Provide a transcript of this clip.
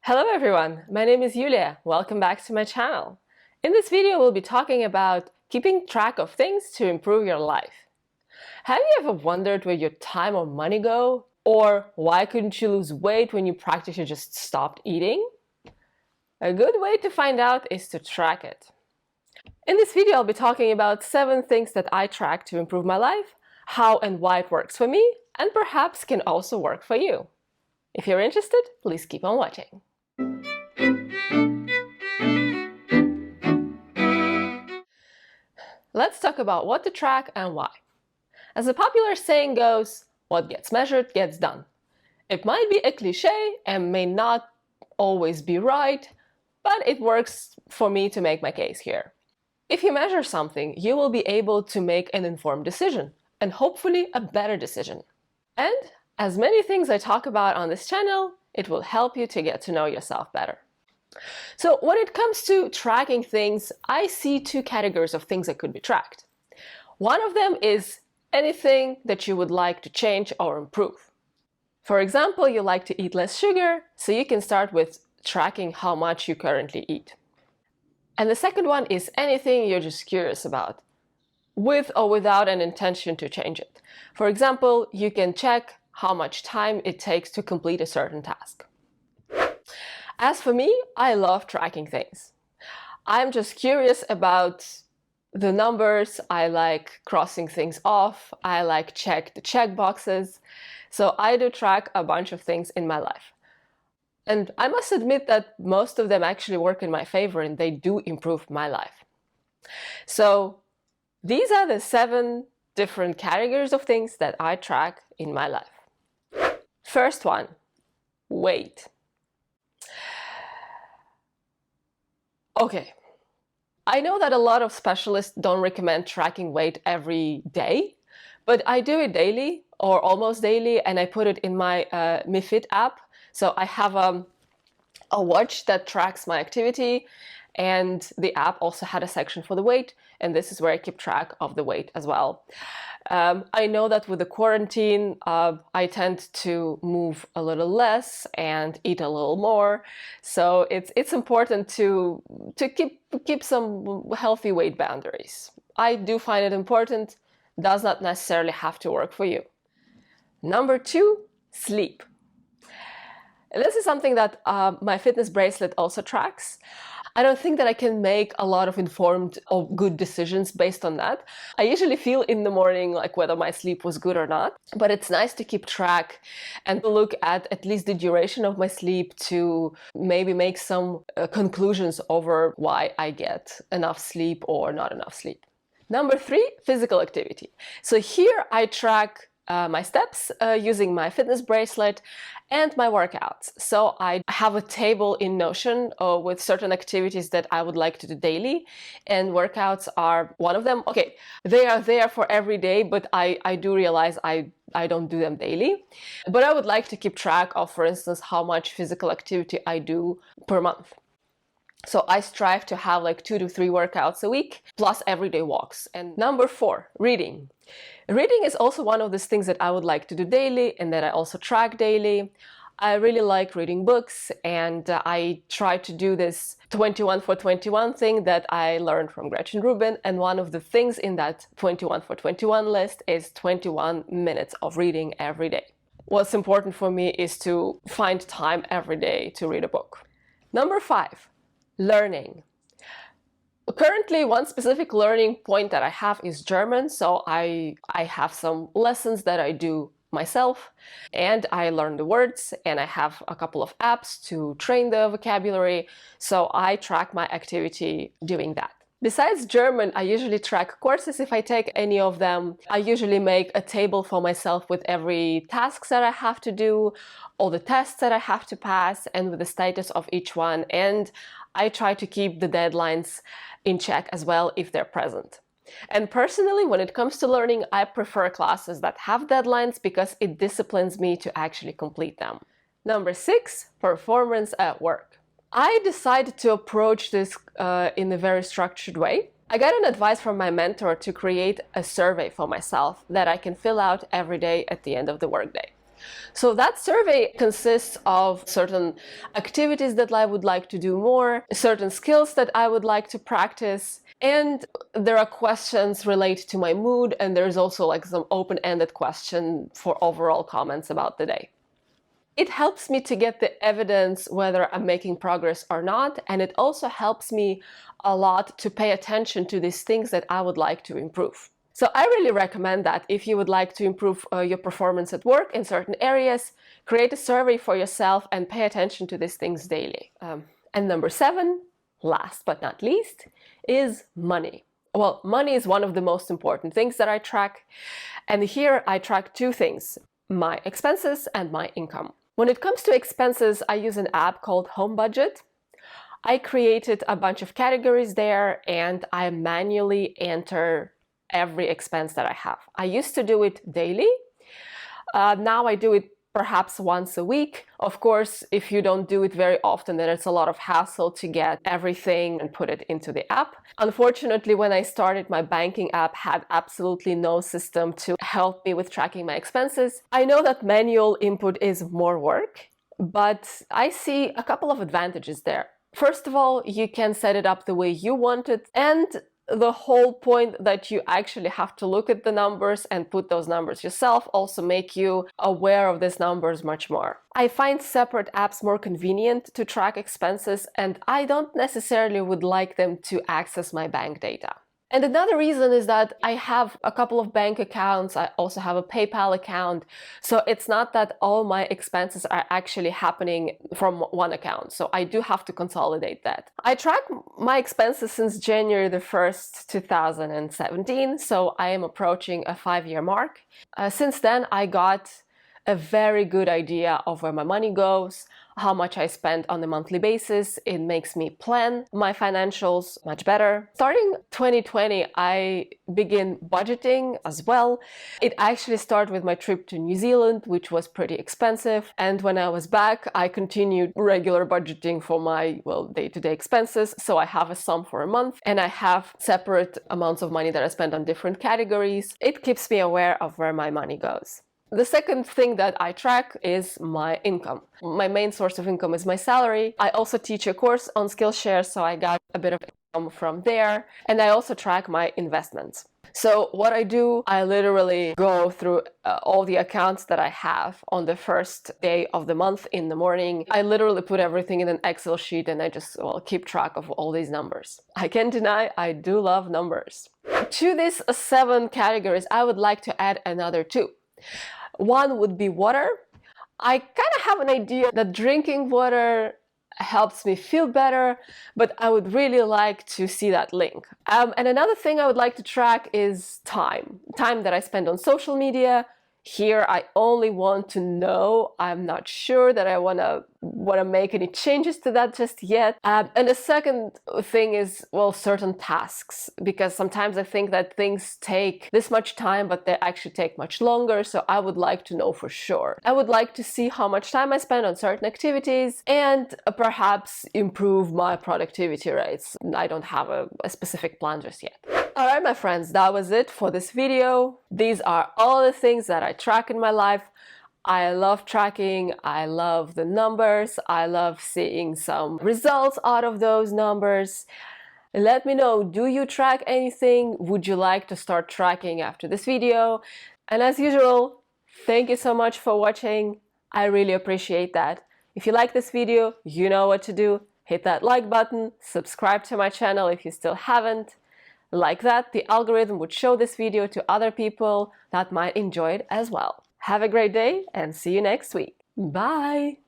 Hello everyone, my name is Yulia. Welcome back to my channel. In this video, we'll be talking about keeping track of things to improve your life. Have you ever wondered where your time or money go? Or why couldn't you lose weight when you practically just stopped eating? A good way to find out is to track it. In this video, I'll be talking about 7 things that I track to improve my life, how and why it works for me, and perhaps can also work for you. If you're interested, please keep on watching. Let's talk about what to track and why. As a popular saying goes, what gets measured gets done. It might be a cliche and may not always be right, but it works for me to make my case here. If you measure something, you will be able to make an informed decision, and hopefully a better decision. And as many things I talk about on this channel, it will help you to get to know yourself better. So when it comes to tracking things, I see 2 categories of things that could be tracked. One of them is anything that you would like to change or improve. For example, you like to eat less sugar, so you can start with tracking how much you currently eat. And the second one is anything you're just curious about, with or without an intention to change it. For example, you can check how much time it takes to complete a certain task. As for me, I love tracking things. I'm just curious about the numbers. I like crossing things off. I like check the check boxes. So I do track a bunch of things in my life. And I must admit that most of them actually work in my favor and they do improve my life. So these are the 7 different categories of things that I track in my life. First one, weight. Okay, I know that a lot of specialists don't recommend tracking weight every day, but I do it daily or almost daily, and I put it in my MiFit app. So I have a watch that tracks my activity, and the app also had a section for the weight, and this is where I keep track of the weight as well. I know that with the quarantine, I tend to move a little less and eat a little more, so it's important to keep some healthy weight boundaries. I do find it important, does not necessarily have to work for you. Number 2, sleep. This is something that my fitness bracelet also tracks. I don't think that I can make a lot of informed or good decisions based on that. I usually feel in the morning like whether my sleep was good or not, but it's nice to keep track and to look at least the duration of my sleep to maybe make some conclusions over why I get enough sleep or not enough sleep. Number 3, physical activity. So here I track my steps using my fitness bracelet and my workouts. So I have a table in Notion with certain activities that I would like to do daily, and workouts are one of them. Okay, they are there for every day, but I do realize I don't do them daily. But I would like to keep track of, for instance, how much physical activity I do per month. So I strive to have like 2 to 3 workouts a week, plus everyday walks. And number 4, reading. Reading is also one of these things that I would like to do daily and that I also track daily. I really like reading books, and I try to do this 21 for 21 thing that I learned from Gretchen Rubin. And one of the things in that 21 for 21 list is 21 minutes of reading every day. What's important for me is to find time every day to read a book. Number 5. Learning. Currently, one specific learning point that I have is German, so I have some lessons that I do myself, and I learn the words, and I have a couple of apps to train the vocabulary, so I track my activity doing that. Besides German, I usually track courses if I take any of them. I usually make a table for myself with every task that I have to do, all the tests that I have to pass, and with the status of each one. And I try to keep the deadlines in check as well if they're present. And personally, when it comes to learning, I prefer classes that have deadlines because it disciplines me to actually complete them. Number 6, performance at work. I decided to approach this in a very structured way. I got an advice from my mentor to create a survey for myself that I can fill out every day at the end of the workday. So that survey consists of certain activities that I would like to do more, certain skills that I would like to practice, and there are questions related to my mood, and there's also like some open-ended question for overall comments about the day. It helps me to get the evidence whether I'm making progress or not, and it also helps me a lot to pay attention to these things that I would like to improve. So I really recommend that if you would like to improve your performance at work in certain areas, create a survey for yourself and pay attention to these things daily. And number 7, last but not least, is money. Well, money is one of the most important things that I track. And here I track 2 things, my expenses and my income. When it comes to expenses, I use an app called Home Budget. I created a bunch of categories there and I manually enter every expense that I have. I used to do it daily. Now I do it perhaps once a week. Of course, if you don't do it very often, then it's a lot of hassle to get everything and put it into the app. Unfortunately, when I started, my banking app had absolutely no system to help me with tracking my expenses. I know that manual input is more work, but I see a couple of advantages there. First of all, you can set it up the way you want it, and the whole point that you actually have to look at the numbers and put those numbers yourself also make you aware of these numbers much more. I find separate apps more convenient to track expenses, and I don't necessarily would like them to access my bank data. And another reason is that I have a couple of bank accounts. I also have a PayPal account. So it's not that all my expenses are actually happening from one account. So I do have to consolidate that. I track my expenses since January the 1st, 2017. So I am approaching a 5-year mark. Since then, I got a very good idea of where my money goes, how much I spend on a monthly basis. It makes me plan my financials much better. Starting 2020, I begin budgeting as well. It actually started with my trip to New Zealand, which was pretty expensive. And when I was back, I continued regular budgeting for my, day-to-day expenses. So I have a sum for a month and I have separate amounts of money that I spend on different categories. It keeps me aware of where my money goes. The second thing that I track is my income. My main source of income is my salary. I also teach a course on Skillshare, so I got a bit of income from there. And I also track my investments. So what I do, I literally go through all the accounts that I have on the first day of the month in the morning. I literally put everything in an Excel sheet and I just keep track of all these numbers. I can't deny I do love numbers. To these 7 categories, I would like to add another 2. One would be water. I kind of have an idea that drinking water helps me feel better, but I would really like to see that link. And another thing I would like to track is time that I spend on social media. Here, I only want to know. I'm not sure that I want to make any changes to that just yet. And the second thing is, certain tasks, because sometimes I think that things take this much time, but they actually take much longer. So I would like to know for sure. I would like to see how much time I spend on certain activities and perhaps improve my productivity rates. I don't have a specific plan just yet. All right, my friends, that was it for this video. These are all the things that I track in my life. I love tracking. I love the numbers. I love seeing some results out of those numbers. Let me know, do you track anything? Would you like to start tracking after this video? And as usual, thank you so much for watching. I really appreciate that. If you like this video, you know what to do. Hit that like button, subscribe to my channel if you still haven't. Like that, the algorithm would show this video to other people that might enjoy it as well. Have a great day and see you next week. Bye!